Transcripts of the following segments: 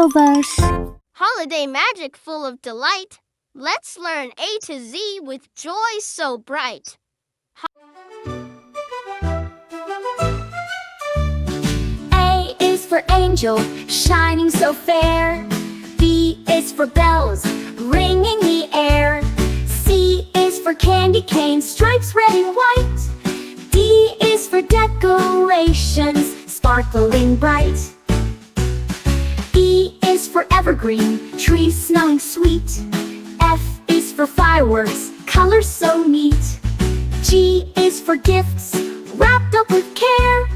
Toddlers. Holiday magic full of delight. Let's learn A to Z with joy so bright. A is for angel, shining so fair. B is for bells, ringing the air. C is for candy cane, stripes red and white. D is for decorations, sparkling bright. E is for evergreen, trees smelling sweet. F is for fireworks, colors so neat. G is for gifts, wrapped up with care.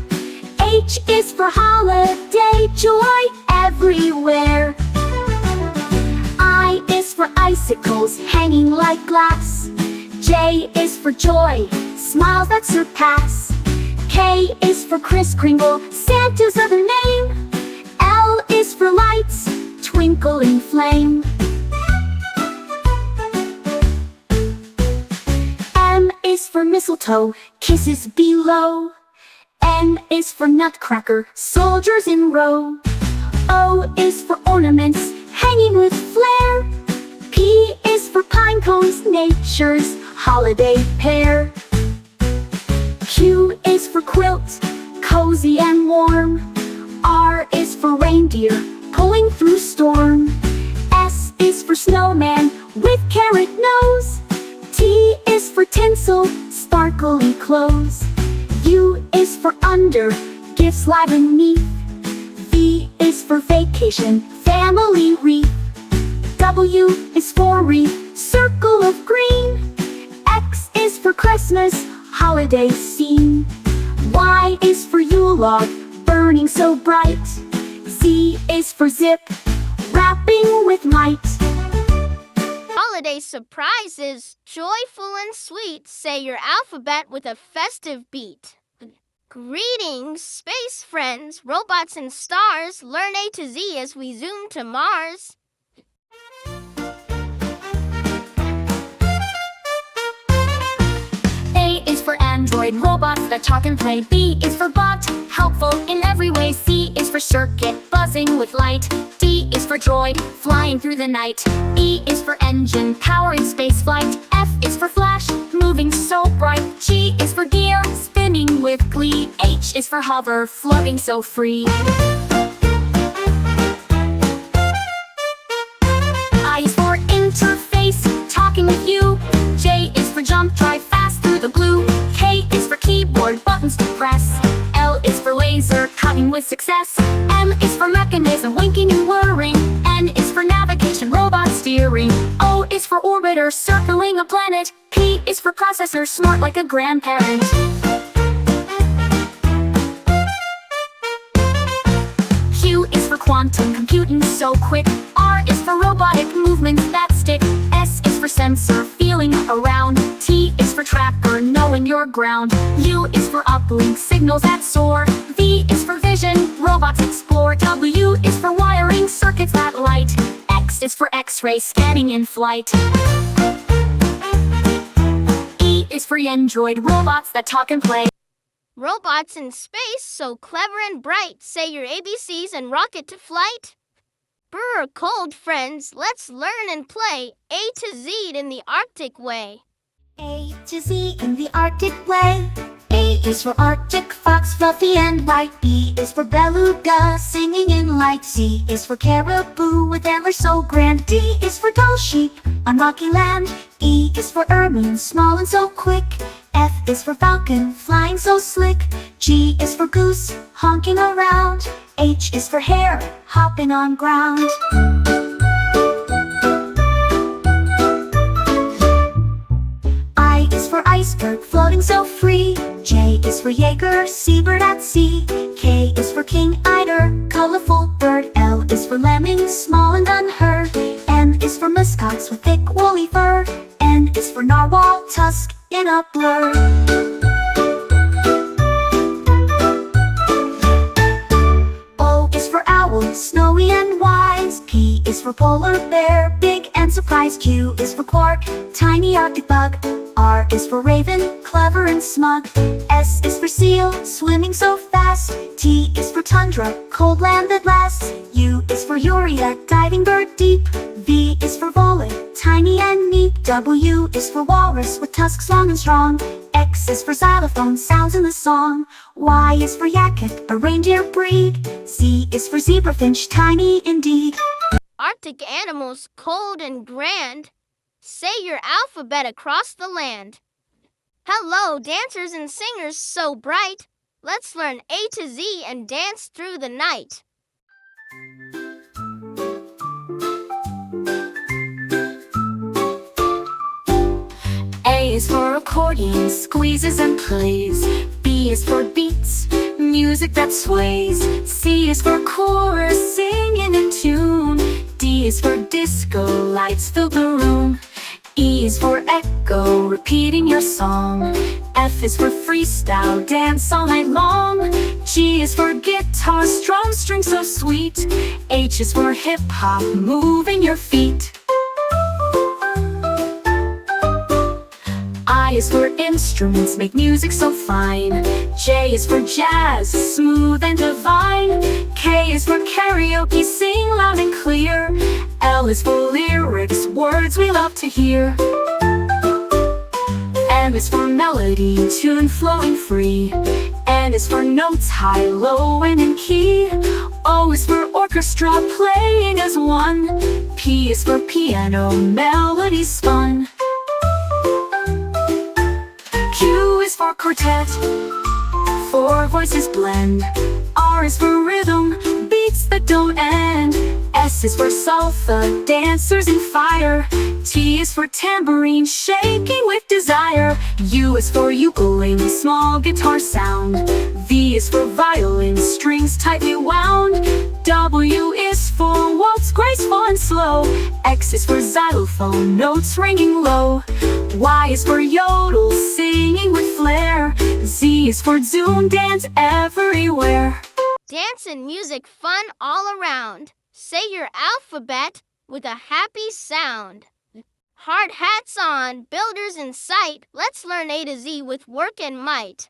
H is for holiday, joy everywhere. I is for icicles, hanging like glass. J is for joy, smiles that surpass. K is for Kris Kringle, Santa's other name. L is for lights, twinkling flame. M is for mistletoe, kisses below. N is for nutcracker, soldiers in row. O is for ornaments, hanging with flair. P is for pine cones, nature's holiday pair. Q is for quilt, cozy and warm. R is for reindeer, pulling through storm. S is for snowman, with carrot nose. T is for tinsel, sparkly clothes. U is for under, gifts lie beneath. V is for vacation, family wreath. W is for wreath, circle of green. X is for Christmas, holiday scene. Y is for Yule log, burning so bright. Z is for zip, wrapping with might. Holiday surprises, joyful and sweet. Say your alphabet with a festive beat. Greetings, space friends, robots and stars. Learn A to Z as we zoom to Mars. A is for android, robots that talk and play. B is for bot, helpful in every way. C is for circuit, buzzing with light. D is for droid, flying through the night. E is for engine, powering space flight. F is for flash, moving so bright. G is for gear, spinning with glee. H is for hover, floating so free. I is for interface, talking with you. J is for jump, drive fast through the blue. K is for keyboard, buttons to press. L is for laser, cutting with success. M is for mechanism, winking and whirring. N is for navigation, robot steering. O is for orbiter, circling a planet. P is for processor, smart like a grandparent. Q is for quantum computing so quick. R is for robotic movements that stick. S is for sensor, feeling around. T is for tracker, knowing your ground. U is for uplink, signals that soar. V is for vision, robots explore. W is for wiring, circuits that light. X is for X-ray, scanning in flight. E is for android, robots that talk and play. Robots in space, so clever and bright. Say your ABCs and rocket to flight. Brr, cold friends, let's learn and play. A to Z in the Arctic way. A to Z in the Arctic way. A is for Arctic fox, fluffy and white. B is for beluga, singing in light. C is for caribou, with antlers so grand. D is for tall sheep, on rocky land. E is for ermine, small and so quick. F is for falcon, flying so slick. G is for goose, honking around. H is for hare, hopping on ground. I is for iceberg, floating so free. J is for Jaeger, seabird at sea. K is for king eider, colorful bird. L is for lemming, small and unheard. M is for muskox with thick woolly fur. N is for narwhal, tusk in a blur. O is for owl, snowy and wise. P is for polar bear, big and surprised. Q is for quark, tiny Arctic bug. R is for raven, clever and smug. S is for seal, swimming so fast. T is for tundra, cold land that lasts. U is for urea, diving bird deep. V is for volley, tiny and neat. W is for walrus, with tusks long and strong. X is for xylophone, sounds in the song. Y is for yakut, a reindeer breed. Z is for zebrafinch, tiny indeed. Arctic animals, cold and grand. Say your alphabet across the land. Hello, dancers and singers so bright. Let's learn A to Z and dance through the night. A is for accordion, squeezes and plays. B is for beats, music that sways. C is for chorus, singing in tune. D is for disco, lights fill the room. E is for echo, repeating your song. F is for freestyle, dance all night long. G is for guitar, strum strings so sweet. H is for hip-hop, moving your feet. I is for instruments, make music so fine. J is for jazz, smooth and divine. K is for karaoke, sing loud and clear. L is for lyrics, words we love to hear. M is for melody, tune flowing free. N is for notes high, low, and in key. O is for orchestra, playing as one. P is for piano, melodies spun. Q is for quartet, four voices blend. R is for rhythm, beats that don't end. S is for salsa, dancers in fire. T is for tambourine, shaking with desire. U is for ukulele, small guitar sound. V is for violin, strings tightly wound. W is for waltz, graceful and slow. X is for xylophone, notes ringing low. Y is for yodel, singing with flair. Z is for zoom, dance everywhere. Dance and music fun all around. Say your alphabet with a happy sound. Hard hats on, builders in sight. Let's learn A to Z with work and might.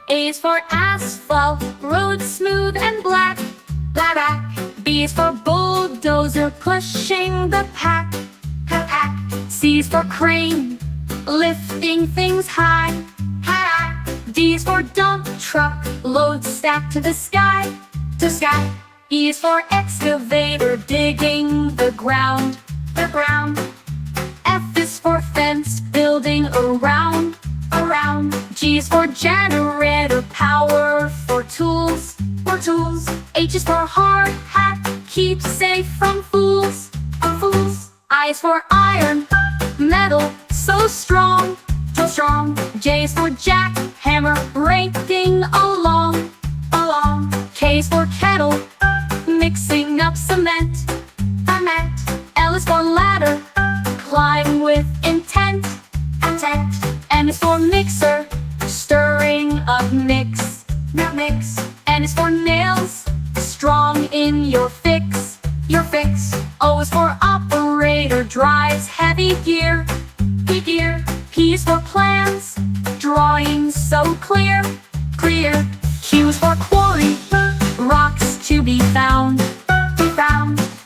A is for asphalt, road smooth and black. Black. B is for bulldozer, pushing the pack. C is for crane, lifting things high. D is for dump truck, load stacked to the sky. E is for excavator, digging the ground. F is for fence, building around. G is for generator, power for tools. H is for hard hat, keep safe from fools. I is for iron, metal, so strong. J is for jack, hammer, breaking along. K is for kettle, mixing up cement. L is for ladder, climb with intent. M is for mixer, stirring up mix. N is for nails, strong in your fix. O is for operator, drives heavy gear. P is for plans, drawing so clear. Q is for quarry, rocks to be found.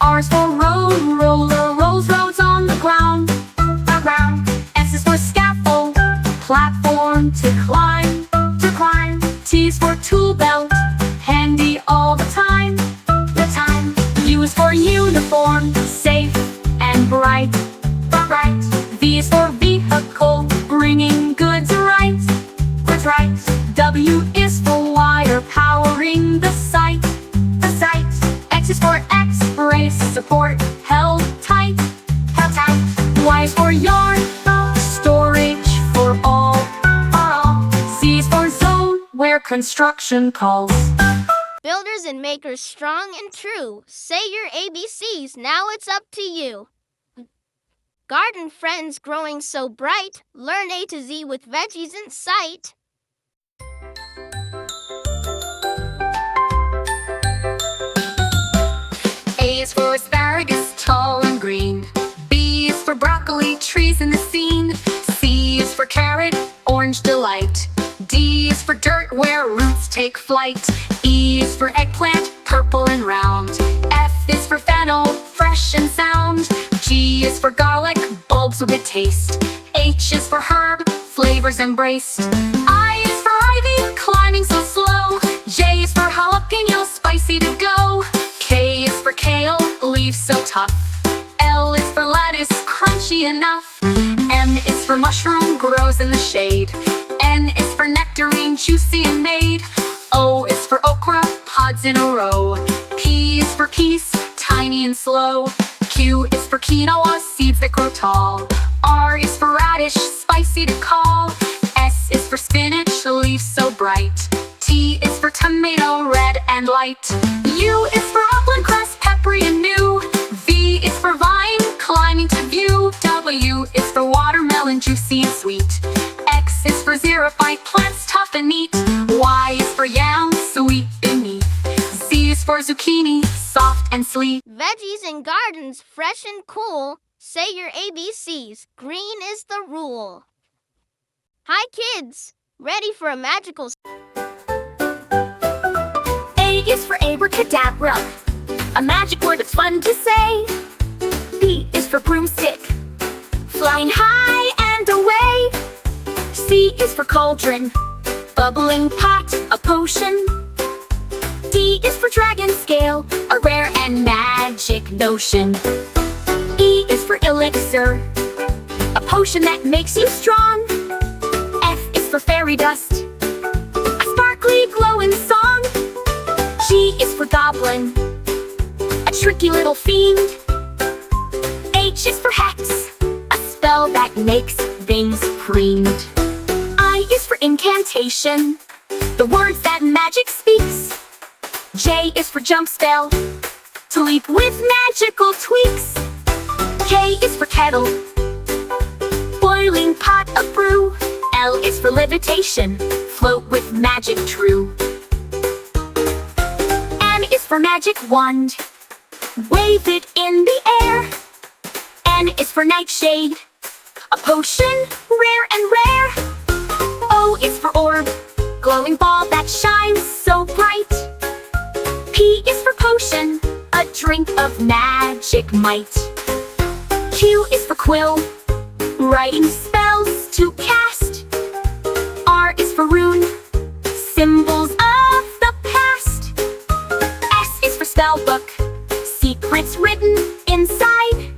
R is for road, roller, rolls roads on the ground. S is for scaffold, platform to climb. T is for tool belt, handy all the time. U is for uniform, safe and bright. V is for vehicle, bringing goods right. W is for wire, powering the site. X is for X-ray, support, held tight. Y is for yarn, storage for all. Z is for zone, where construction calls. Builders and makers strong and true. Say your ABCs, now it's up to you. Garden friends growing so bright. Learn A to Z with veggies in sight. A is for asparagus, tall and green. B is for broccoli, sparkly trees in the scene. C is for carrot, orange delight. D is for dirt where roots take flight. E is for eggplant, purple and round. F is for fennel, fresh and sound. G is for garlic, bulbs with taste. H is for herb, flavors embraced. I is for ivy, climbing so slow. J is for jalapeno, spicy to go. K is for kale, leaves so tough. L is for lettuce, crunchy enough. M is for mushroom, grows in the shade. N is for nectarine, juicy and made. O is for okra, pods in a row. P is for peace, tiny and slow. Q is for quinoa, seeds that grow tall. R is for radish, spicy to call. S is for spinach, leaves so bright. T is for tomato, red and light. U is for upland cress, peppery and new. V is for vine, climbing to view. W is for watermelon, juicy and sweet. X is for xerophyte, plants tough and neat. Y is for yam, sweet beneath. Z is for zucchini, soft and sweet. Veggies and gardens, fresh and cool. Say your ABCs. Green is the rule. Hi kids, ready for a magical... A is for abracadabra, a magic word that's fun to say. B is for broomstick, flying high and away. C is for cauldron, bubbling pot, a potion. D is for dragon scale, a rare and magic notion. E is for elixir, a potion that makes you strong. F is for fairy dust, a sparkly glowing song. G is for goblin, a tricky little fiend. H is for hex, a spell that makes things preened. I is for incantation, the words that magic speaks. J is for jump spell, to leap with magical tweaks. K is for kettle, boiling pot of brew. L is for levitation, float with magic true. M is for magic wand, wave it in the air. N is for nightshade, a potion rare and rare. O is for orb, glowing ball that shines so bright. P is for potion, a drink of magic might. Q is for quill, writing spells to cast. R is for rune, symbols of the past. S is for spellbook, secrets written inside.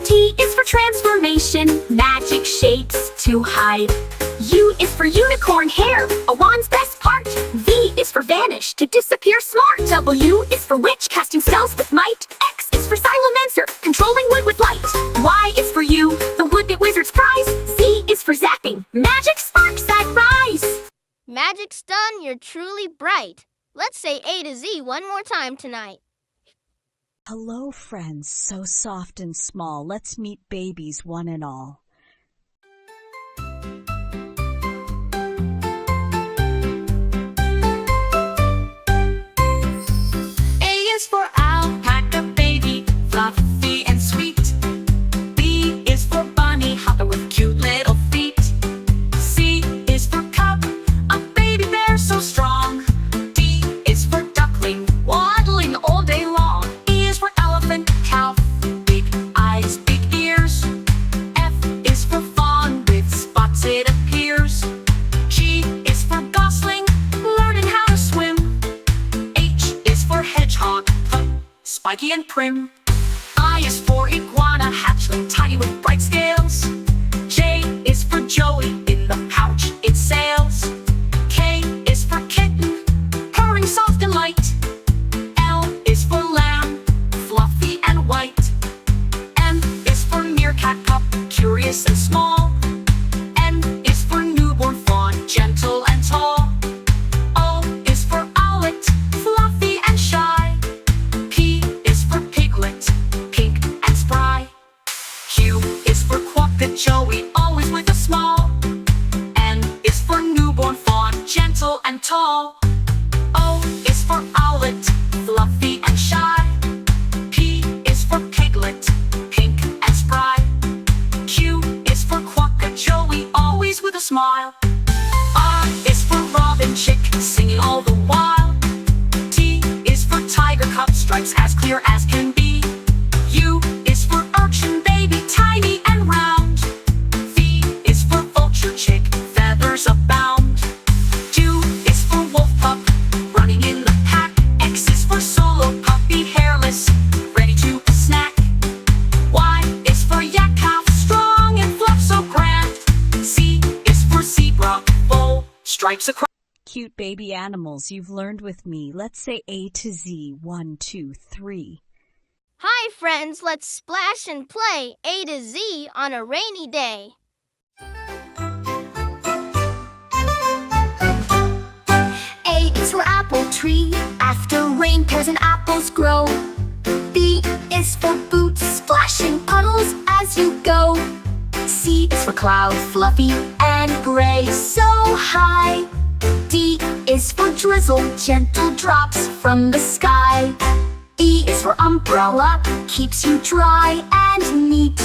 T is for transformation, magic shapes to hide. U is for unicorn hair, a wand's best part. V is for vanish, to disappear smart. W is for witch, casting spells with might. X is for silencer, controlling wood with light. Y is for you, the wood that wizards prize. Z is for zapping, magic sparks that rise. Magic's done, you're truly bright. Let's say A to Z one more time tonight. Hello, friends, so soft and small. Let's meet babies one and all. A is for alpaca baby, fluffy and sweet. B is for bunny, hopping with cute little feet. C is for cub, a baby bear so strong. D is for duckling, waddling all day long. E is for elephant, cow, big eyes, big ears. F is for fawn, with spots it appears. G is for gosling, learning how to swim. H is for hedgehog, spiky and prim. I is for iguana, hatchling, tiny with bright scales. J is for joey, in the pouch it sails. K is for kitten, purring soft and light. L is for lamb, fluffy and white. M is for meerkat pup, curious and small. N is for newborn fawn, gentle and tall. O is for owlet, fluffy and shy. P is for piglet, pink and spry. Q is for quappet joey, always with a smile. N is for newborn fawn, gentle and tall. O is for owlet, fluffy and shy. P is for piglet, pink and spry. smile. R is for robin chick, singing all the while. T is for tiger cub, stripes as clear as can be. U is for urchin baby, tiny and round. V is for vulture chick, feathers abound. Q is for wolf pup, running in the pack. X is for solo puppy, hairless, ready to snack. Y is for yak calf, strong and fluff so grand. Z is for zebra, bold, stripes across. Cute baby animals you've learned with me. Let's say A to Z. 1, 2, 3. Hi friends, let's splash and play A to Z on a rainy day. A is for apple tree, after rain pears and apples grow. B is for boots, splashing puddles as you go. C is for cloud, fluffy and gray, so high. D is for drizzle, gentle drops from the sky. E is for umbrella, keeps you dry and neat.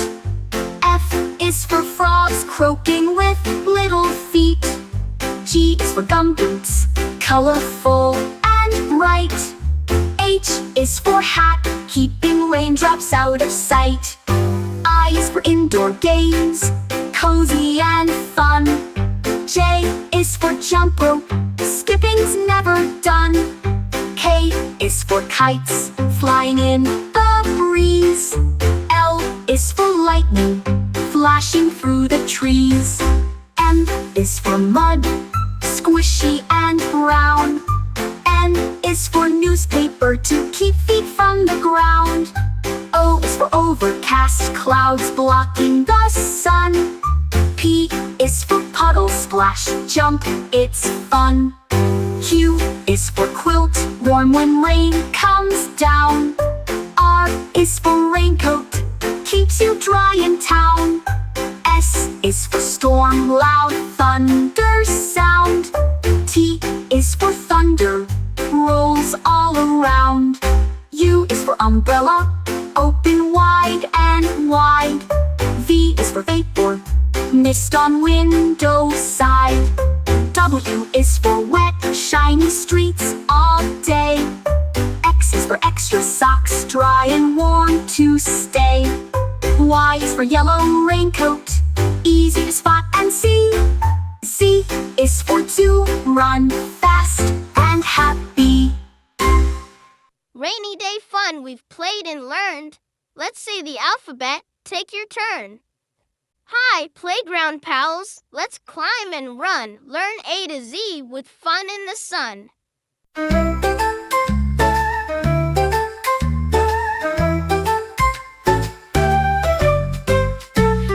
F is for frogs, croaking with little feet. G is for gumboots, colorful and bright. H is for hat, keeping raindrops out of sight. I is for indoor games, cozy and fun. J is for jump rope, skipping's never done. K is for kites, flying in the breeze. L is for lightning, flashing through the trees. M is for mud, squishy and brown. N is for newspaper, to keep feet from the ground. O is for overcast, clouds blocking the sun. P is for puddle, splash, jump, it's fun. Q is for quilt, warm when rain comes down. R is for raincoat, keeps you dry in town. S is for storm, loud thunder sound. T is for thunder, rolls all around. U is for umbrella, open wide and wide. V is for vapor, mist on window side. W is for wet, shiny streets all day. X is for extra socks, dry and warm to stay. Y is for yellow raincoat, easy to spot and see. Z is for to run fast and happy. Rainy day fun, we've played and learned. Let's say the alphabet, take your turn. Hi, playground pals. Let's climb and run. Learn A to Z with fun in the sun.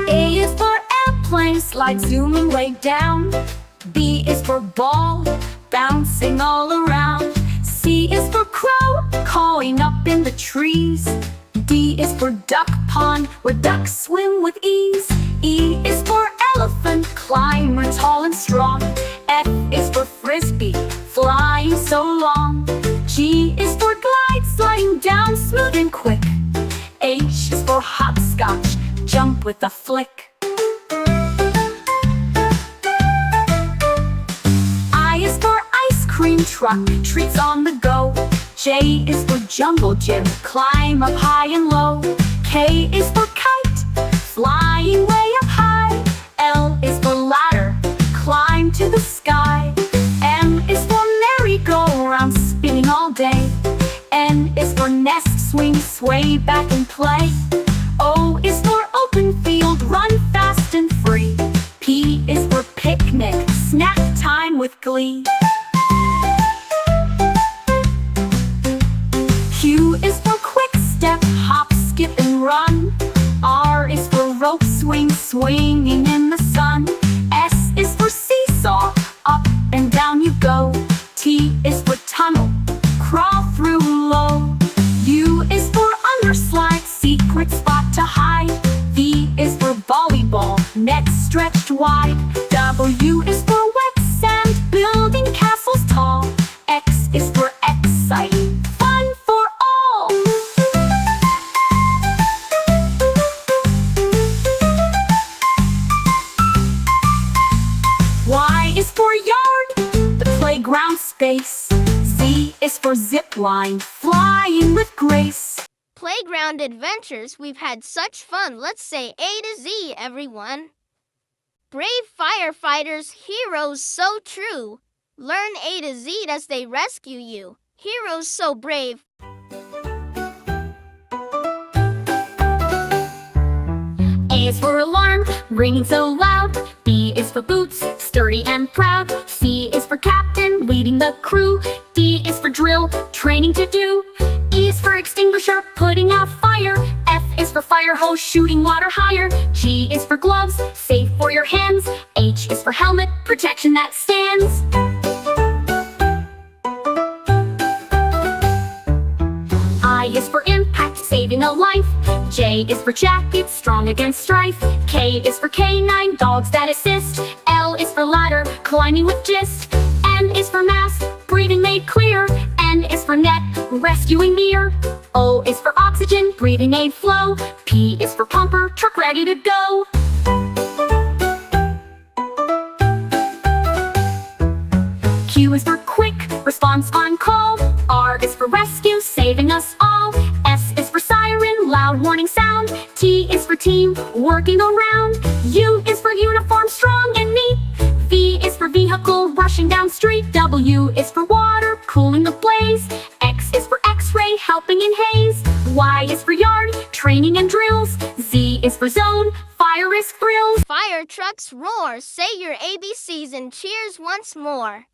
A is for airplane, slide zooming way down. B is for ball, bouncing all around. C is for crow, cawing up in the trees. D is for duck pond, where ducks swim with ease. E is for elephant, climber tall and strong. F is for frisbee, flying so long. G is for glide, sliding down smooth and quick. H is for hopscotch, jump with a flick. I is for ice cream truck, treats on the go. J is for jungle gym, climb up high and low. K is for kite, flying way up high. L is for ladder, climb to the sky. M is for merry-go-round, spinning all day. N is for nest, swing, sway back and play. O is for open field, run fast and free. P is for picnic, snack time with glee. Q is for quick step, hop, skip and run. R is for rope swing, swinging in the sun. S is for seesaw, up and down you go. T is for tunnel, crawl through low. U is for underslide, secret spot to hide. V is for volleyball, net stretched wide. W is for wet sand, building castles tall. X is for exciting, fun for all. space. Z is for zip line, flying with grace. Playground adventures, we've had such fun. Let's say A to Z, everyone. Brave firefighters, heroes so true. Learn A to Z as they rescue you. Heroes so brave. A is for alarm, ringing so loud. B is for boots, sturdy and proud. C is for captain, leading the crew. D is for drill, training to do. E is for extinguisher, putting out fire. F is for fire hose, shooting water higher. G is for gloves, safe for your hands. H is for helmet, protection that stands. I is for impact, saving a life. J is for jacket, strong against strife. K is for canine, dogs that assist. L is for ladder, climbing with gist. N is for mask, breathing made clear. N is for net, rescuing near. O is for oxygen, breathing aid flow. P is for pumper, truck ready to go. Q is for quick, response on call. R is for rescue, saving us all. S is for siren, loud warning sound. T is for team, working around. U is for uniform, strong and neat. V is for vehicle, rushing down street. W is for water, cooling the blaze. X is for x-ray, helping in haze. Y is for yard, training and drills. Z is for zone, fire risk thrills. Fire trucks roar, say your ABCs and cheers once more.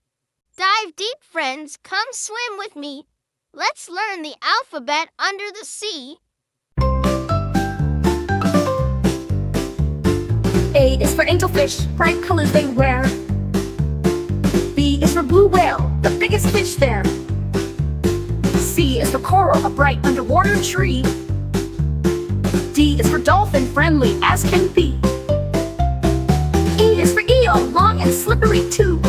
Dive deep, friends, come swim with me. Let's learn the alphabet under the sea. A is for angelfish, bright colors they wear. B is for blue whale, the biggest fish there. C is for coral, a bright underwater tree. D is for dolphin, friendly as can be. E is for eel, long and slippery too.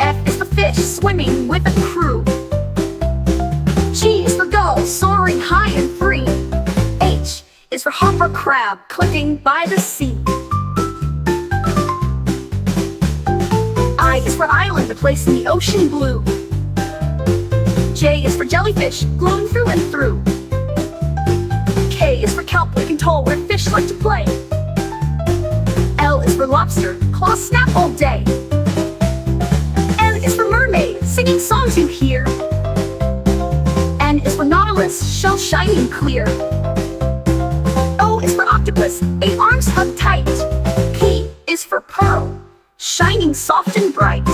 F is for fish, swimming with a crew. G is for gull, soaring high and free. H is for hopper crab, clicking by the sea. I is for island, a place in the ocean blue. J is for jellyfish, glowing through and through. K is for kelp, looking tall where fish like to play. L is for lobster, claws snap all day. M is for mermaid, singing songs you hear. N is for nautilus, shell shining clear. O is for octopus, 8 arms hug tight. P is for pearl, shining soft and bright.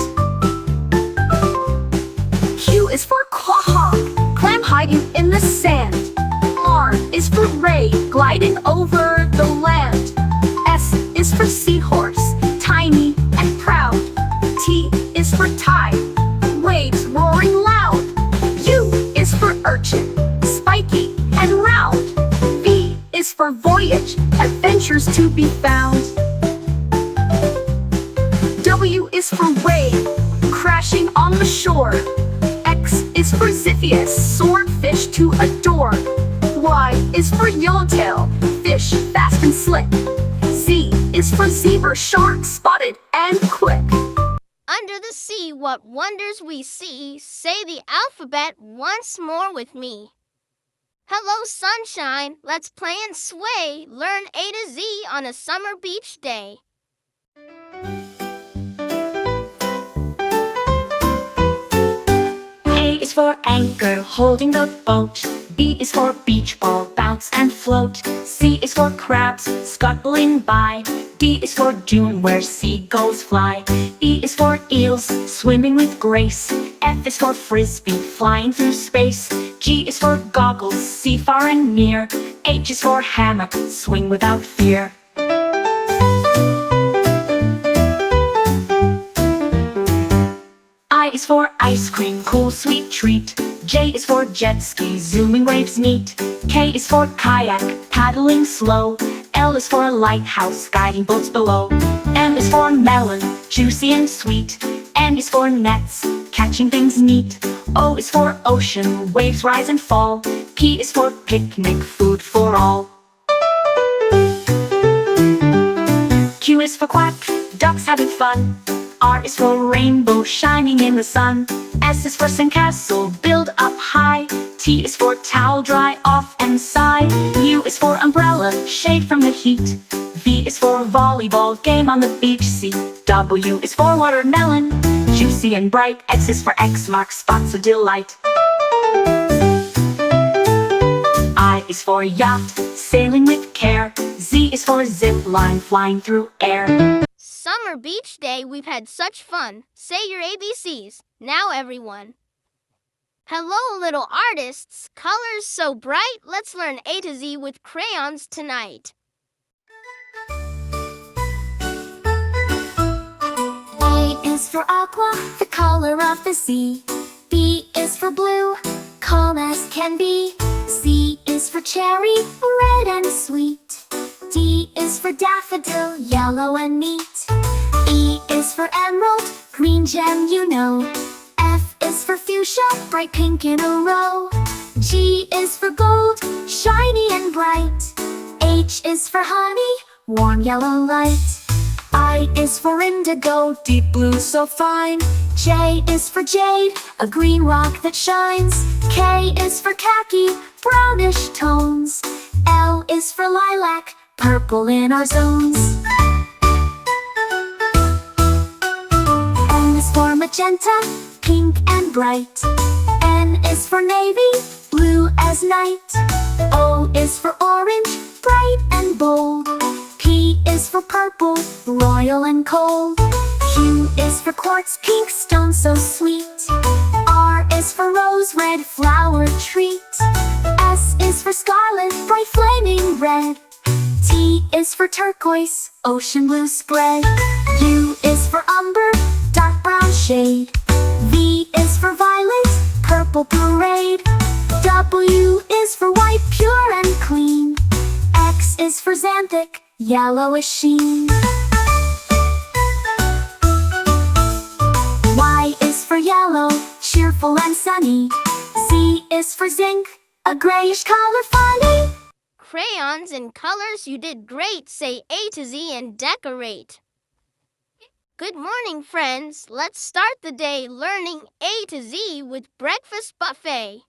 Q is for quahog, clam hiding in the sand. R is for ray, gliding over the land. S is for seahorse, tiny and proud. T is for tide, waves roaring loud. U is for urchin, spiky and round. V is for voyage, adventures to be found. W is for wave, crashing on the shore. X is for Xiphias, swordfish to adore. Y is for yellowtail, fish fast and slick. Z is for zebra, shark spotted and quick. Under the sea, what wonders we see. Say the alphabet once more with me. Hello, sunshine. Let's play and sway. Learn A to Z on a summer beach day. A is for anchor, holding the boat. B is for beach ball, bounce and float. C is for crabs, scuttling by. D is for dune, where seagulls fly. E is for eels, swimming with grace. F is for frisbee, flying through space. G is for goggles, see far and near. H is for hammock, swing without fear. I is for ice cream, cool sweet treat. J is for jet ski, zooming waves neat. K is for kayak, paddling slow. L is for lighthouse, guiding boats below. M is for melon, juicy and sweet. N is for nets, catching things neat. O is for ocean, waves rise and fall. P is for picnic, food for all. Q is for quack, ducks having fun. R is for rainbow shining in the sun. S is for sandcastle, build up high. T is for towel, dry off and sigh. U is for umbrella, shade from the heat. V is for volleyball, game on the beach. C, W is for watermelon, juicy and bright. X is for X marks spots of delight. I is for yacht, sailing with care. Z is for zip line, flying through air. Summer beach day, we've had such fun. Say your ABCs. Now everyone. Hello little artists, colors so bright. Let's learn A to Z with crayons tonight. A is for aqua, the color of the sea. B is for blue, calm as can be. C is for cherry, red and sweet. D is for daffodil, yellow and neat. E is for emerald, green gem you know. F is for fuchsia, bright pink in a row. G is for gold, shiny and bright. H is for honey, warm yellow light. I is for indigo, deep blue so fine. J is for jade, a green rock that shines. K is for khaki, brownish tones. L is for lilac, purple in our zones. M is for magenta, pink and bright. N is for navy, blue as night. O is for orange, bright and bold. P is for purple, royal and cold. Q is for quartz, pink stone so sweet. R is for rose, red flower treat. S is for scarlet, bright flaming red. T is for turquoise, ocean blue spread. U is for umber, dark brown shade. V is for violet, purple parade. W is for white, pure and clean. X is for xanthic, yellowish sheen. Y is for yellow, cheerful and sunny. Z is for zinc, a grayish color funny. Crayons and colors, you did great. Say A to Z and decorate. Good morning, friends. Let's start the day learning A to Z with breakfast buffet.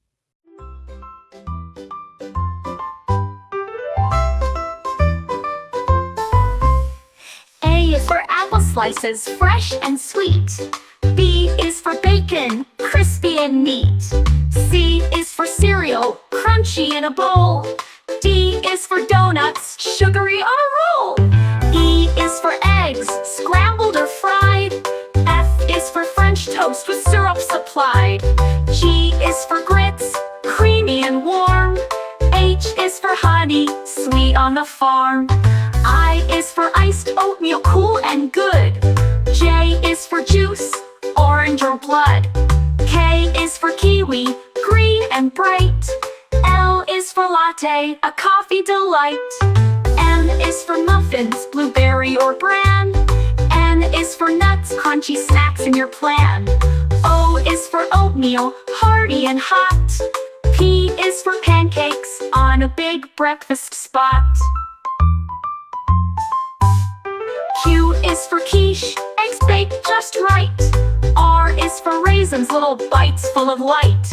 A is for apple slices, fresh and sweet. B is for bacon, crispy and neat. C is for cereal, crunchy in a bowl. D is for donuts, sugary on a roll. E is for eggs, scrambled or fried. F is for French toast with syrup supplied. G is for grits, creamy and warm. H is for honey, sweet on the farm. I is for iced oatmeal, cool and good. J is for juice, orange or blood. K is for kiwi, green and bright. L is for latte, a coffee delight. M is for muffins, blueberry or bran. N is for nuts, crunchy snacks in your plan. O is for oatmeal, hearty and hot. P is for pancakes, on a big breakfast spot. Q is for quiche, eggs baked just right. R is for raisins, little bites full of light.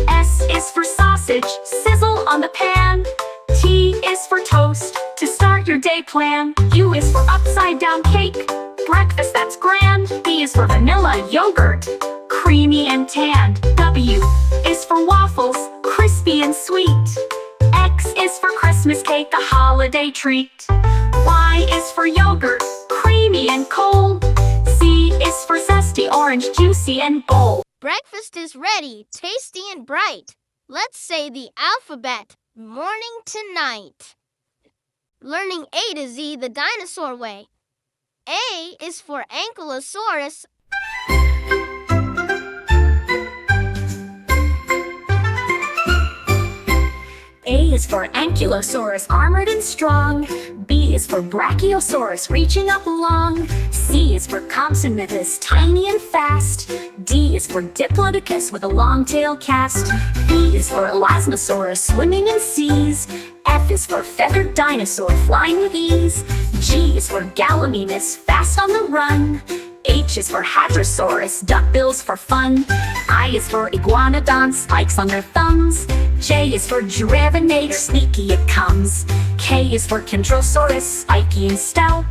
S is for sausage, sizzle on the pan. T is for toast, to start your day plan. U is for upside down cake, breakfast that's grand. V is for vanilla yogurt, creamy and tanned. W is for waffles, crispy and sweet. X is for Christmas cake, a holiday treat. Y is for yogurt, creamy and cold. Z is for zesty orange, juicy and bold. Breakfast is ready, tasty and bright. Let's say the alphabet, morning to night. Learning A to Z the dinosaur way. A is for Ankylosaurus. A is for Ankylosaurus, armored and strong. B is for Brachiosaurus, reaching up long. C is for Compsognathus, tiny and fast. D is for Diplodocus, with a long tail cast. E is for Elasmosaurus, swimming in seas. F is for feathered dinosaur, flying with ease. G is for Gallimimus, fast on the run. H H is for Hadrosaurus, duckbills for fun. I is for iguanodon, spikes on their thumbs. J is for Giraffinator, sneaky it comes. K is for Chondrosaurus, spiky and stout.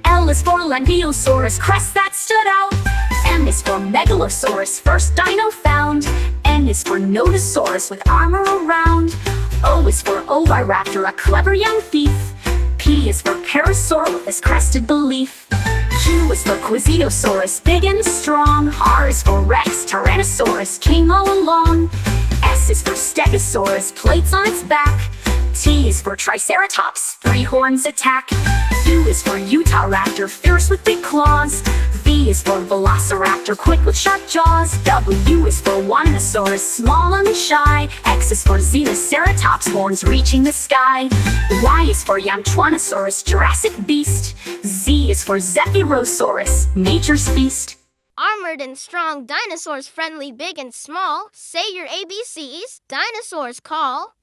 L is for Langiosaurus, crest that stood out. M is for Megalosaurus, first dino found. N is for Nodosaurus with armor around. O is for Oviraptor, a clever young thief. P is for Parasaur with his crested belief. Q is for Quiziosaurus, big and strong. R is for Rex, Tyrannosaurus, king all along. S is for Stegosaurus, plates on its back. T is for Triceratops, 3 horns attack. U is for Utah Raptor, fierce with big claws. V is for Velociraptor, quick with sharp jaws. W is for Winosaurus, small and shy. X is for Xenoceratops, horns reaching the sky. Y is for Yamtwanosaurus, Jurassic beast. Z is for Zephyrosaurus, nature's feast. Armored and strong dinosaurs, friendly, big and small. Say your ABCs, dinosaurs call.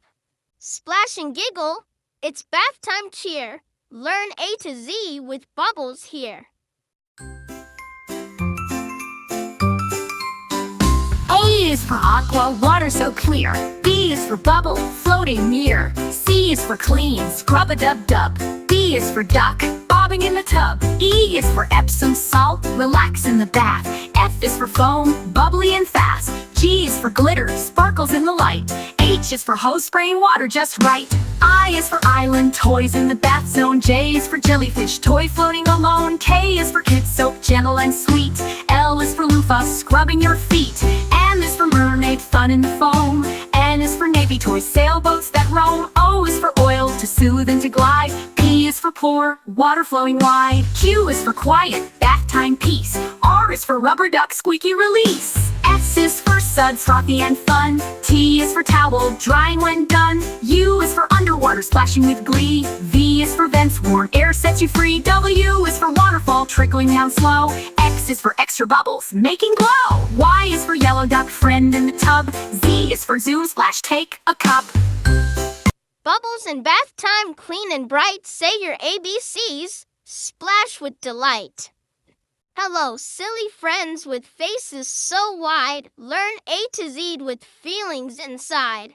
Splash and giggle, it's bath time cheer. Learn A to Z with bubbles here. A is for aqua, water so clear. B is for bubble, floating near. C is for clean, scrub-a-dub-dub. D is for duck, bobbing in the tub. E is for Epsom salt, relax in the bath. F is for foam, bubbly and fast. G is for glitter, sparkles in the light. H is for hose spraying water just right. I is for island, toys in the bath zone. J is for jellyfish, toy floating alone. K is for kid soap, gentle and sweet. L is for loofah, scrubbing your feet. M is for mermaid, fun in the foam. N is for navy toys, sailboats that roam. O is for oil, to soothe and to glide. P is for pour, water flowing wide. Q is for quiet, bath time peace. R is for rubber duck, squeaky release. S is for suds, frothy and fun. T is for towel, drying when done. U is for underwater, splashing with glee. V is for vents, warm air sets you free. W is for waterfall, trickling down slow. X is for extra bubbles, making glow. Y is for yellow duck, friend in the tub. Z is for zoom, splash, take a cup. Bubbles in bath time, clean and bright. Say your ABCs, splash with delight. Hello, silly friends with faces so wide. Learn A to Z with feelings inside.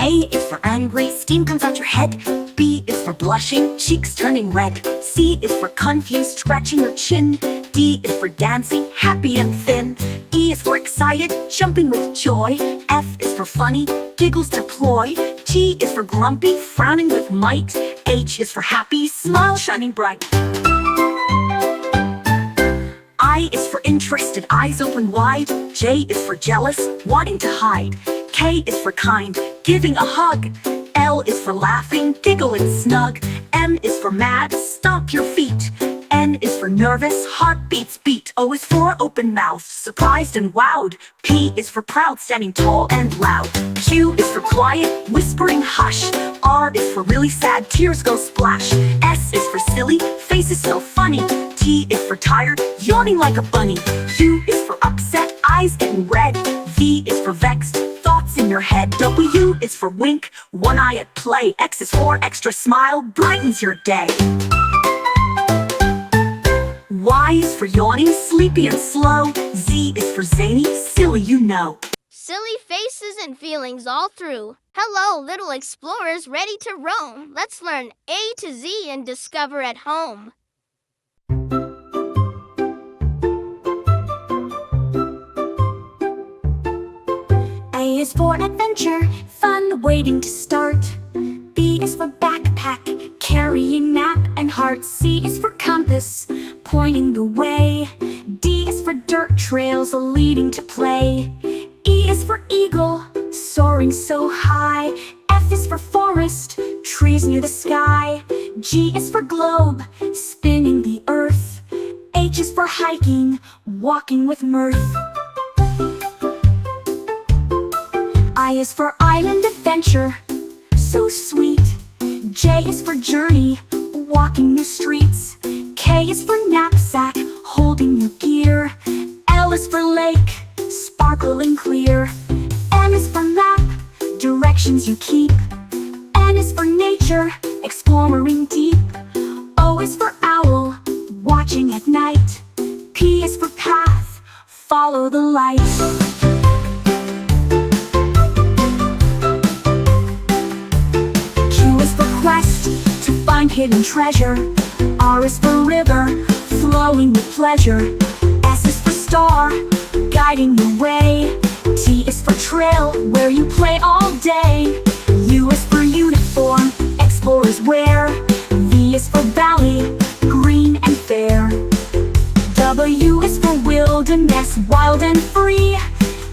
A is for angry, steam comes out your head. B is for blushing, cheeks turning red. C is for confused, scratching your chin. D is for dancing, happy and thin. E is for excited, jumping with joy. F is for funny, giggles deploy. G is for grumpy, frowning with might. H is for happy, smile shining bright. I is for interested, eyes open wide. J is for jealous, wanting to hide. K is for kind, giving a hug. L is for laughing, giggle and snug. M is for mad, stomp your feet. N is for nervous, heartbeats beat. O is for open mouth, surprised and wowed. P is for proud, standing tall and loud. Q is for quiet, whispering hush. R is for really sad, tears go splash. S is for silly, face is so funny. T is for tired, yawning like a bunny. U is for upset, eyes getting red. V is for vexed, thoughts in your head. W is for wink, one eye at play. X is for extra smile, brightens your day. Y is for yawning, sleepy and slow. Z is for zany, silly you know. Silly faces and feelings all through. Hello, little explorers ready to roam. Let's learn A to Z and discover at home. A is for adventure, fun waiting to start. B is for backpack, carrying map and heart. C is for compass, pointing the way. D is for dirt trails leading to play. E is for eagle, soaring so high. F is for forest, trees near the sky. G is for globe, spinning the earth. H is for hiking, walking with mirth. I is for island adventure, so sweet. J is for journey, walking the streets. K is for knapsack, holding your gear. L is for lake, sparkling clear. M is for map, directions you keep. N is for nature, exploring deep. O is for owl, watching at night. P is for path, follow the light. Q is for quest, to find hidden treasure. R is for river, flowing with pleasure. S is for star, guiding the way. T is for trail, where you play all day. U is for uniform, explorers wear. V is for valley, green and fair. W is for wilderness, wild and free.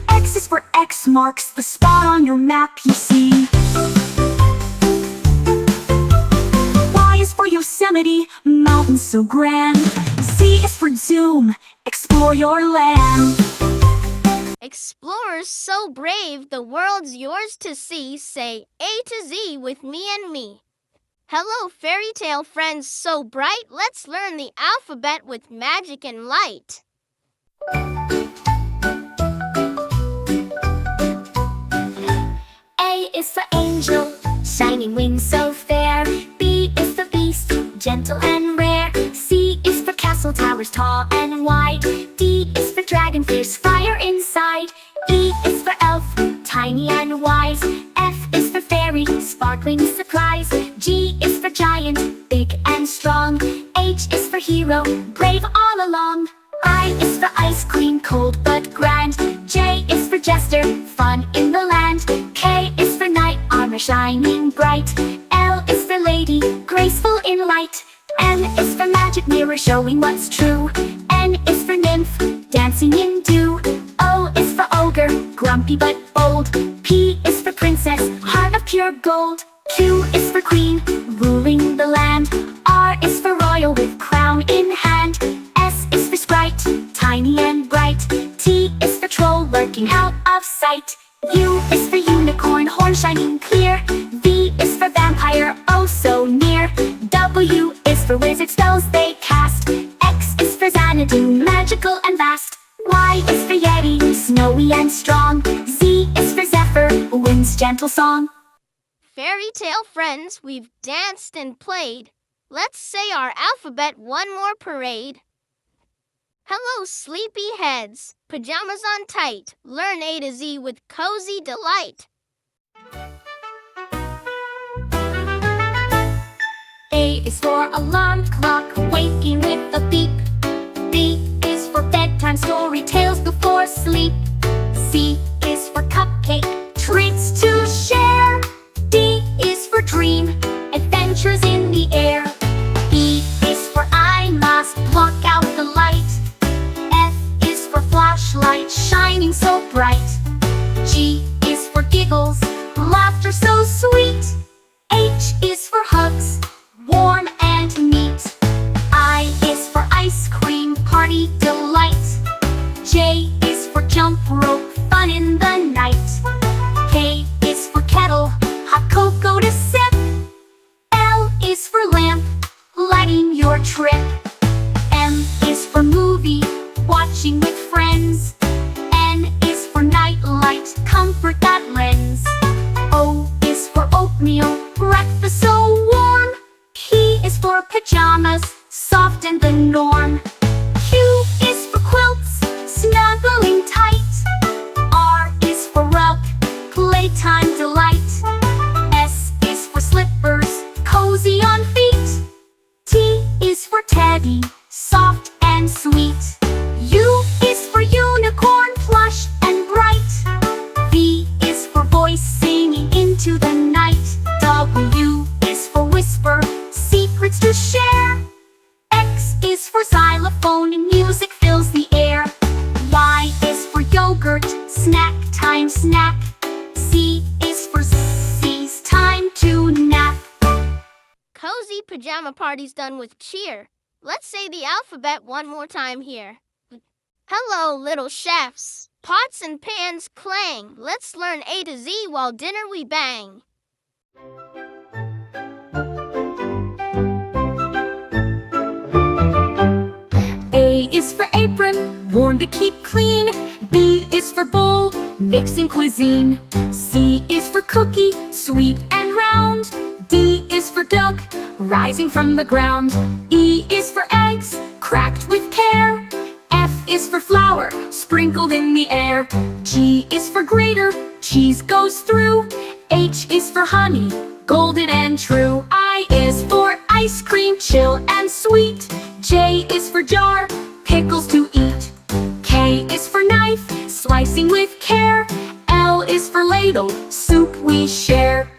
X is for X marks the spot on your map you see. Y is for Yosemite, mountains so grand. Z is for zoom, explore your land. Explorers so brave, the world's yours to see. Say A to Z with me and me. Hello, fairy tale friends so bright. Let's learn the alphabet with magic and light. A is for angel, shining wings so fair. B is for beast, gentle and rare. C is for castle towers tall and wide. D is for dragon, fierce fire inside. E is for elf, tiny and wise. F is for fairy, sparkling surprise. G is for giant, big and strong. H is for hero, brave all along. I is for ice queen, cold but grand. J is for jester, fun in the land. K is for knight, armor shining bright. L is for lady, graceful in light. M is for magic mirror, showing what's true. N is for nymph, dancing in dew. O is for ogre, grumpy but bold. P is for princess, heart of pure gold. Q is for queen, ruling the land. R is for royal, with crown in hand. S is for sprite, tiny and bright. T is for troll, lurking out of sight. U is for unicorn, horn shining clear. V is for vampire, oh so near. W is for wizard, spells they cast. X is for Xanadu, magical and vast. Y is for yeti, snowy and strong. Z is for zephyr, wind's gentle song. Fairy tale friends, we've danced and played. Let's say our alphabet one more parade. Hello, sleepy heads, pajamas on tight. Learn A to Z with cozy delight. A is for alarm clock, waking with a beep. B is for bedtime, story tales before sleep. C is for cupcake, treats to share. D is for dream, adventures in the air. E is for I must block out the light. F is for flashlight, shining so bright. G is for giggles, laughter so sweet. H is for hugs, warm and neat. I is for ice cream, party delight. J is for jump rope, fun in the night. K is for kettle, hot cocoa to sip. L is for lamp, lighting your trip. M is for movie, watching with friends. N is for night light, comfort that lends. O is for oatmeal, breakfast so warm. P is for pajamas, soft and the norm. Q is for quilts, snuggling tight. R is for rug, playtime delight. S is for slippers, cozy on feet. T is for teddy, soft and sweet. U is for unicorn, plush and bright. V is for voice, singing into the night. W is for whisper, secrets to share. X is for xylophone, and music fills the air. Y is for yogurt, snack time snack. C is for C's time to nap. Cozy pajama party's done with cheer. Let's say the alphabet one more time here. Hello, little chefs. Pots and pans clang. Let's learn A to Z while dinner we bang. A is for apron, worn to keep clean. B is for bowl, mixing cuisine. C is for cookie, sweet and round. D is for duck, rising from the ground. E is for eggs, cracked with care. F is for flour, sprinkled in the air. G is for grater, cheese goes through. H is for honey, golden and true. I is for ice cream, chill and sweet. J is for jar, pickles to eat. K is for knife, slicing with care. L is for ladle, soup we share.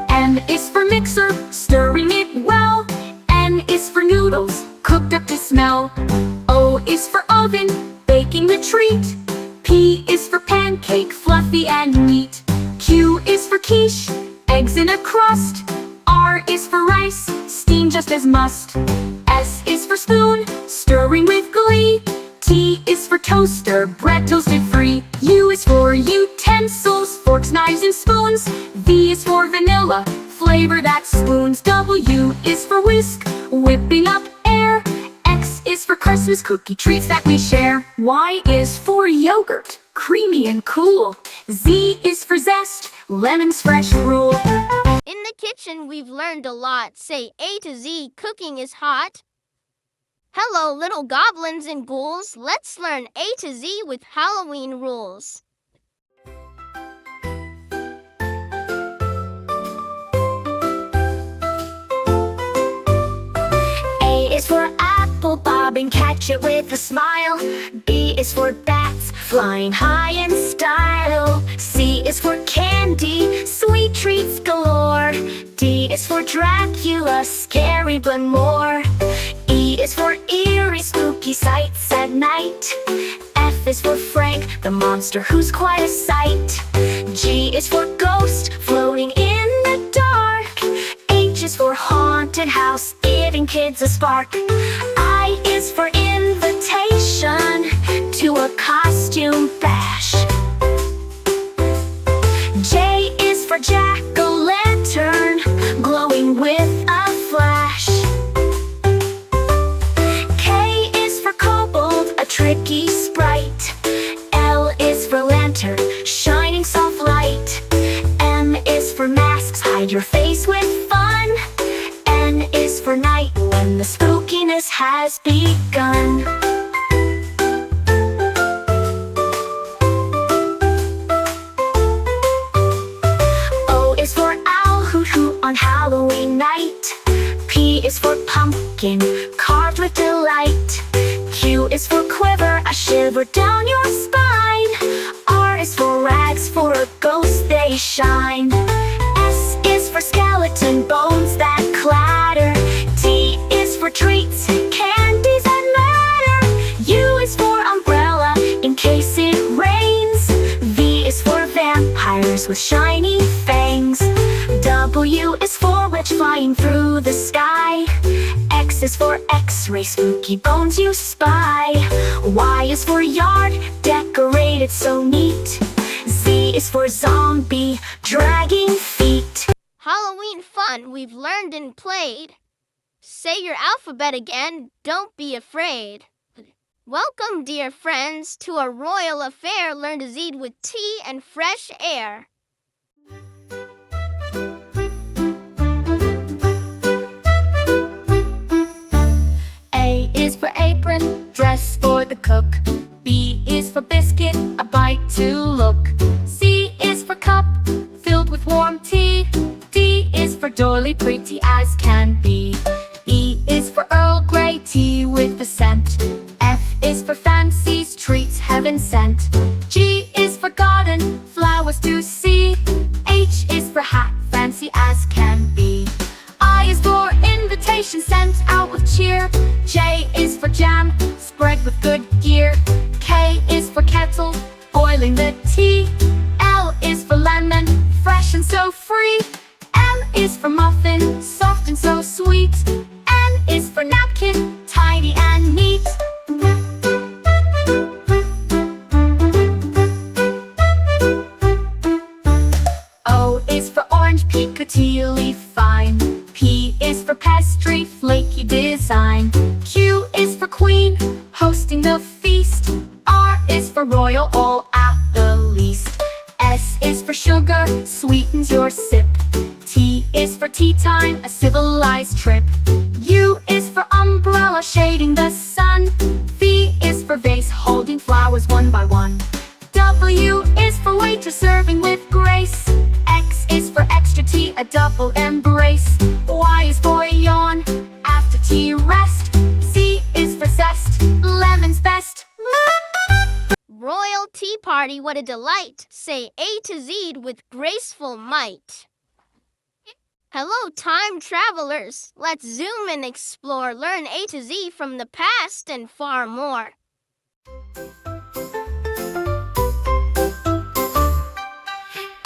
M is for mixer, stirring it well. N is for noodles, cooked up to smell. O is for oven, baking the treat. P is for pancake, fluffy and neat. Q is for quiche, eggs in a crust. R is for rice, steamed just as must. S is for spoon, stirring with glee. T is for toaster, bread toasted free. U is for utensils, forks, knives, and spoons. V is for vanilla, flavor that spoons. W is for whisk, whipping up air. X is for Christmas cookie treats that we share. Y is for yogurt, creamy and cool. Z is for zest, lemons fresh rule. In the kitchen, we've learned a lot. Say A to Z, cooking is hot. Hello, little goblins and ghouls. Let's learn A to Z with Halloween rules. A is for apple, bob and catch it with a smile. B is for bats, flying high in style. C is for candy, sweet treats galore. D is for Dracula, scary but more. E is for eerie, spooky sights at night. F is for Frank, the monster who's quite a sight. G is for ghost, floating in the dark. H is for haunted house, giving kids a spark. I is for invitation to a costume bash. J is for jack-o'-lantern, glowing with a flash. K is for kobold, a tricky sprite. L is for lantern, shining soft light. M is for masks, hide your face with fun. N is for night, when the spookiness has begun. O is for owl, hoot on Halloween night. P is for pumpkin, carved with delight. Q is for quiver, a shiver down your spine. R is for rags, for a ghost they shine. S is for skeleton bones that clatter. T is for treats, candies that matter. U is for umbrella, in case it rains. V is for vampires with shiny fangs. W is for witch flying through the sky. X is for X-ray, spooky bones you spy. Y is for yard, decorated so neat. Z is for zombie, dragging feet. Halloween fun we've learned and played. Say your alphabet again, don't be afraid. Welcome, dear friends, to a royal affair. Learn to Z with tea and fresh air. A is for apron, dress for the cook. B is for biscuit, a bite to look. C is for cup, filled with warm tea. D is for doily, pretty as can be. E is for Earl Grey, tea with a scent. F is for fancies, treats heaven sent. G is for garden, flowers to see. H is for hat, fancy as can be. I is for invitation sent out with cheer. J is for jam, spread with good gear. K is for kettle, boiling the tea. L is for lemon, fresh and so free. M is for muffin, soft and so sweet. N is for napkin, tidy and neat. O is for orange, picotilly fine. P is for pastry, flaky design. Q is for queen, hosting the feast. R is for royal, all at the least. S is for sugar, sweetens your sip. is for tea time, a civilized trip. U is for umbrella shading the sun. V is for vase holding flowers one by one. W is for waiter serving with grace. X is for extra tea, a double embrace. Y is for yawn, after tea rest. Z is for zest, lemon's best. Royal tea party, what a delight! Say A to Z with graceful might. Hello, time travelers! Let's zoom and explore, learn A to Z from the past and far more.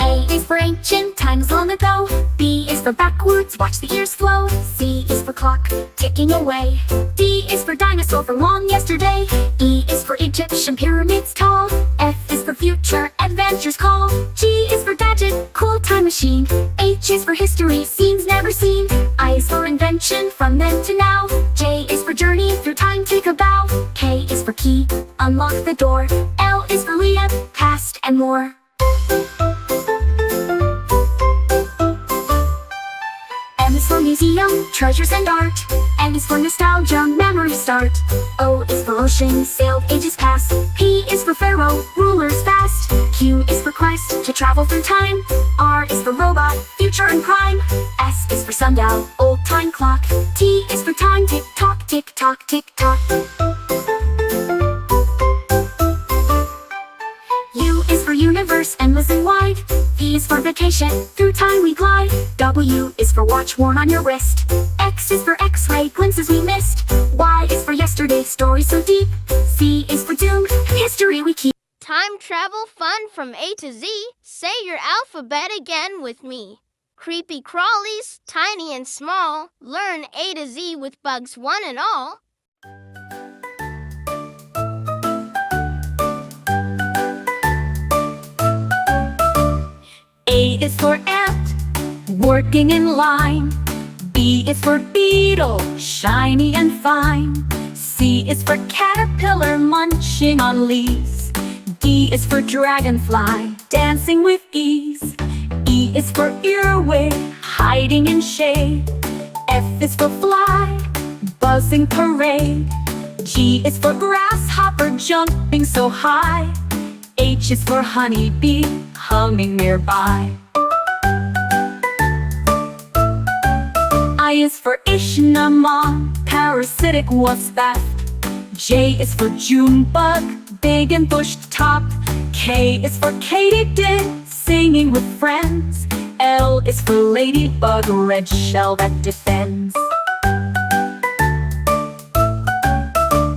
A is for ancient times long ago. B is for backwards, watch the years flow. C is for clock, ticking away. D is for dinosaur from long yesterday. E is for Egyptian pyramids tall. F is for future, adventures call. G is for gadget, cool time machine. H is for history, scenes never seen. I is for invention, from then to now. J is for journey, through time take a bow. K is for key, unlock the door. L is for Leah, past and more. M is for museum, treasures and art. N is for nostalgia, memories start. O is for ocean, sailed ages past. P is for pharaoh, rulers fast. Q is for quest, to travel through time. R is for robot, future and prime. S is for sundial, old time clock. T is for time, tick tock, tick tock, tick tock. U is for universe, endless and wide. V is for vacation, through time we glide. W is for watch worn on your wrist. X is for x-ray, glimpses we missed. Y is for yesterday, story so deep. Z is for doomed, history we keep. Time travel fun from A to Z. Say your alphabet again with me. Creepy crawlies, tiny and small. Learn A to Z with bugs one and all. A is for ant, working in line. B is for beetle, shiny and fine. C is for caterpillar, munching on leaves. D is for dragonfly, dancing with ease. E is for earwig, hiding in shade. F is for fly, buzzing parade. G is for grasshopper, jumping so high. H is for honeybee, humming nearby. I is for Ishnamon, parasitic wasp that. J is for June bug, big and bushed top. K is for katydid, singing with friends. L is for ladybug, red shell that defends.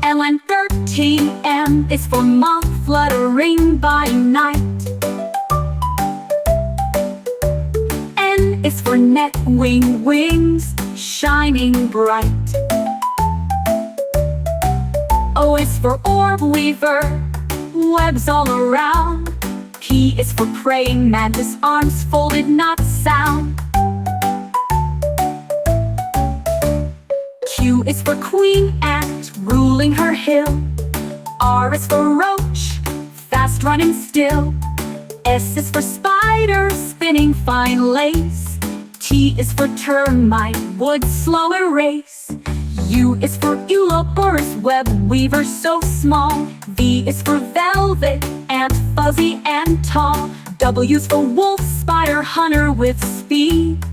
LN13M is for moth, fluttering by night. N is for net, wings, shining bright. O is for orb weaver, webs all around. P is for praying mantis, arms folded, not sound. Q is for queen ant, ruling her hill. R is for roach, fast running still. S is for spider, spinning fine lace. T is for termite, wood slow erase. U is for Ouroboros, web weaver so small. V is for velvet, ant fuzzy and tall. W is for wolf, spider hunter with speed.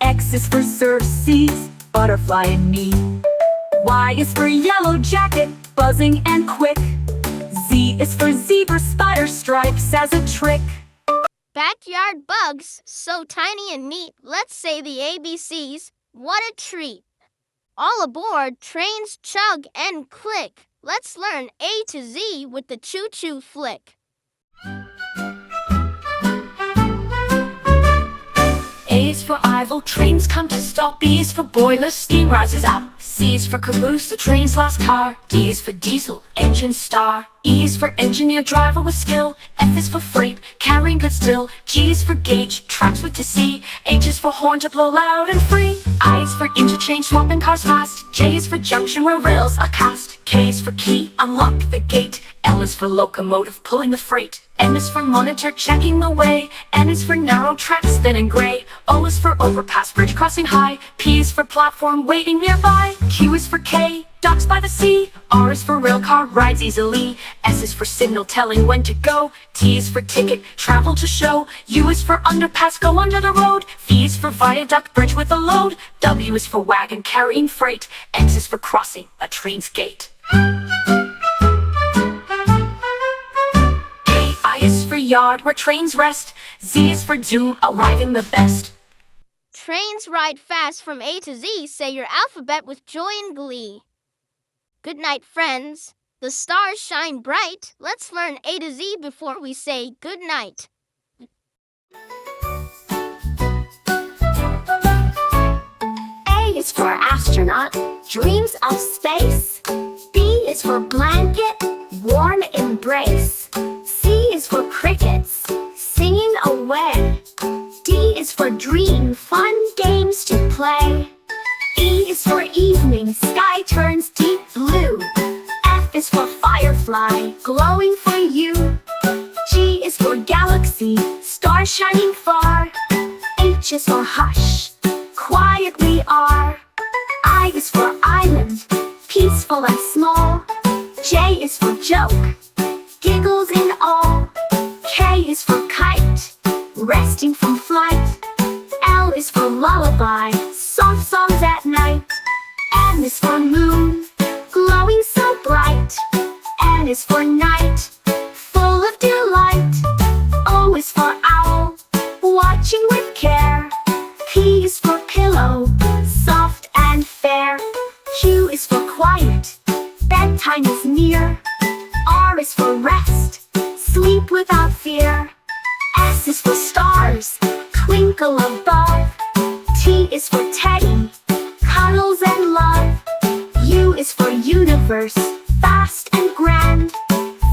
X is for Xerxes, butterfly and me. Y is for yellow jacket, buzzing and quick. Z is for zebra, spider stripes as a trick. Backyard bugs, so tiny and neat. Let's say the ABCs. What a treat! All aboard, trains chug and click. Let's learn A to Z with the choo-choo flick. A is for Ivel, trains come to stop. B is for boiler, steam rises up. C is for caboose, the train's last car. D is for diesel, engine star. E is for engineer, driver with skill. F is for freight, carrying goods still. G is for gauge, tracks with to see. H is for horn to blow loud and free. I is for interchange, swapping cars fast. J is for junction where rails are cast. K is for key, unlock the gate. L is for locomotive, pulling the freight. N is for monitor, checking the way. N is for narrow tracks, thin and gray. O is for overpass, bridge crossing high. P is for platform waiting nearby. Q is for K, docks by the sea. R is for rail car, rides easily. S is for signal telling when to go. T is for ticket, travel to show. U is for underpass, go under the road. V is for viaduct, bridge with a load. W is for wagon carrying freight. X is for crossing a train's gate. I is for yard where trains rest. Z is for zoo, arriving the best. Trains ride fast from A to Z. Say your alphabet with joy and glee. Good night, friends. The stars shine bright. Let's learn A to Z before we say good night. A is for astronaut, dreams of space. B is for blanket, warm embrace. C is for crickets, singing away. D is for dream, fun games to play. E is for evening, sky turns deep blue. F is for firefly, glowing for you. G is for galaxy, stars shining far. H is for hush, quiet we are. I is for island, peaceful and small. J is for joke, giggles in all. K is for kite, resting from flight. L is for lullaby, soft songs at night. M is for moon, glowing so bright. N is for night, full of delight. O is for owl, watching with care. P is for pillow, soft and fair. Q is for quiet, bedtime is near. R is for rest, sleep without fear. S is for stars, twinkle above. T is for teddy, cuddles and love. U is for universe, vast and grand.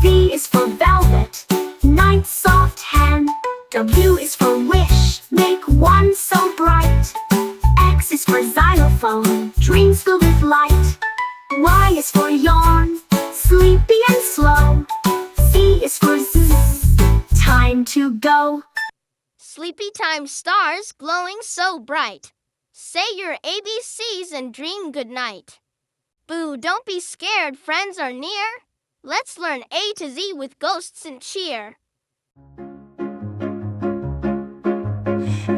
V is for velvet, night soft hand. W is for wish, make one so bright. X is for xylophone, dreams filled with light. Y is for yawn, sleepy and slow. Z is for zzz, time to go. Sleepy time stars glowing so bright. Say your ABCs and dream good night. Boo, don't be scared, friends are near. Let's learn A to Z with ghosts and cheer.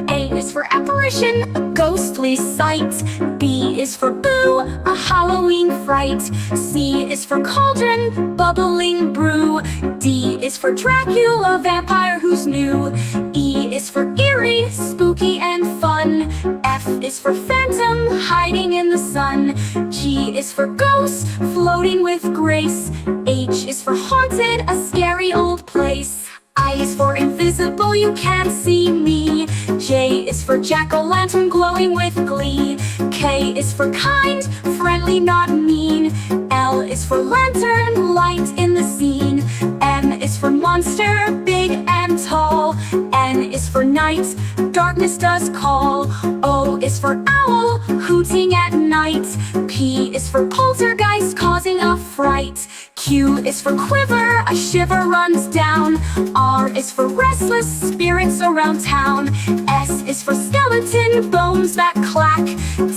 A is for apparition, a ghostly sight. B is for boo, a Halloween fright. C is for cauldron, bubbling brew. D is for Dracula, vampire who's new. E is for eerie, spooky and fun. F is for phantom, hiding in the sun. G is for ghost, floating with grace. H is for haunted, a scary old place. I is for invisible, you can't see me. J is for jack-o'-lantern, glowing with glee. K is for kind, friendly, not mean. L is for lantern, light in the scene. M is for monster, big and tall. N is for night, darkness does call. O is for owl, hooting at night. P is for poltergeist, causing a fright. Q is for quiver, a shiver runs down. R is for restless spirits around town. S is for skeleton, bones that clack.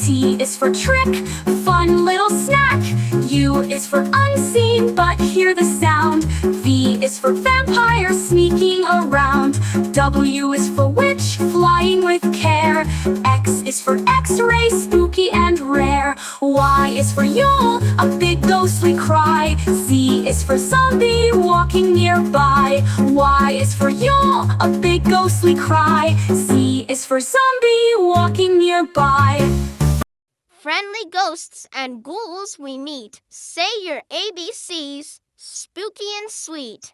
T is for trick, fun little snack. U is for unseen, but hear the sound. V is for vampire, sneaking around. W is for witch, flying with care. X is for x-ray, spooky and rare. Y is for Yule, a big ghostly cry. Z is for zombie, walking nearby. Y is for Yule, a big ghostly cry. Z is for zombie, walking nearby. Friendly ghosts and ghouls we meet. Say your ABCs, spooky and sweet.